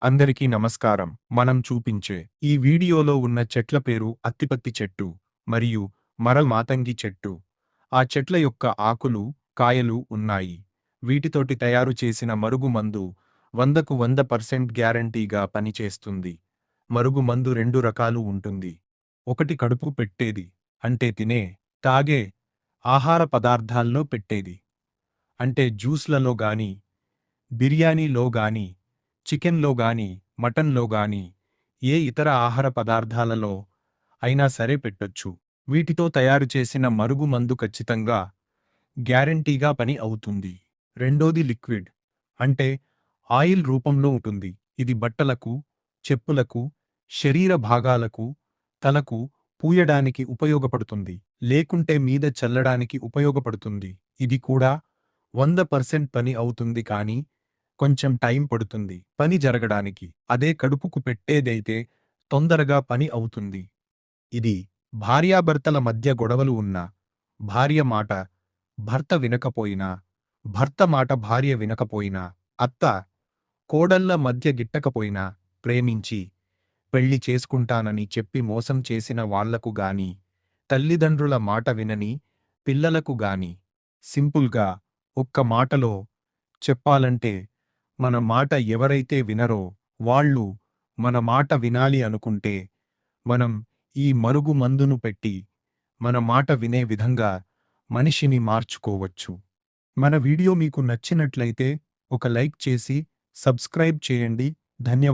అందరికీ నమస్కారం. మనం చూపించే ఈ వీడియోలో ఉన్న చెట్ల పేరు అత్తిపత్తి చెట్టు మరియు మాతంగి చెట్టు. ఆ చెట్ల యొక్క ఆకులు, కాయలు ఉన్నాయి. వీటితోటి తయారు చేసిన మరుగుమందు 100కు 100% గ్యారంటీగా పనిచేస్తుంది. మరుగుమందు 2 రకాలు ఉంటుంది. ఒకటి కడుపు పెట్టేది, అంటే తినే, తాగే ఆహార పదార్థాల్లో పెట్టేది. అంటే జ్యూస్లలో గాని, బిర్యానీలో గాని, చికెన్లో గాని, మటన్లో గాని, ఏ ఇతర ఆహార పదార్థాలలో అయినా సరే పెట్టొచ్చు. వీటితో తయారు చేసిన మరుగుమందు ఖచ్చితంగా గ్యారంటీగా పని అవుతుంది. రెండోది లిక్విడ్, అంటే ఆయిల్ రూపంలో ఉంటుంది. ఇది బట్టలకు, చెప్పులకు, శరీర భాగాలకు, తలకు పూయడానికి ఉపయోగపడుతుంది. లేకుంటే మీద చల్లడానికి ఉపయోగపడుతుంది. ఇది కూడా 100% పని అవుతుంది, కానీ కొంచెం టైం పడుతుంది పని జరగడానికి. అదే కడుపుకు పెట్టేదైతే తొందరగా పని అవుతుంది. ఇది భార్యాభర్తల మధ్య గొడవలు ఉన్నా, భార్య మాట భర్త వినకపోయినా, భర్త మాట భార్య వినకపోయినా, అత్త కోడళ్ళ మధ్య గిట్టకపోయినా, ప్రేమించి పెళ్లి చేసుకుంటానని చెప్పి మోసం చేసిన వాళ్లకు గాని, తల్లిదండ్రుల మాట వినని పిల్లలకు గాని, సింపుల్గా ఒక్క మాటలో చెప్పాలంటే, మన మాట ఎవరైతే వినరో వాళ్ళు మన మాట వినాలి అనుకుంటే, మనం ఈ మరుగు మందును పెట్టి మన మాట వినే విధంగా మనిషిని మార్చుకోవచ్చు. మన వీడియో మీకు నచ్చినట్లయితే ఒక లైక్ చేసి సబ్స్క్రైబ్ చేయండి. ధన్యవాదాలు.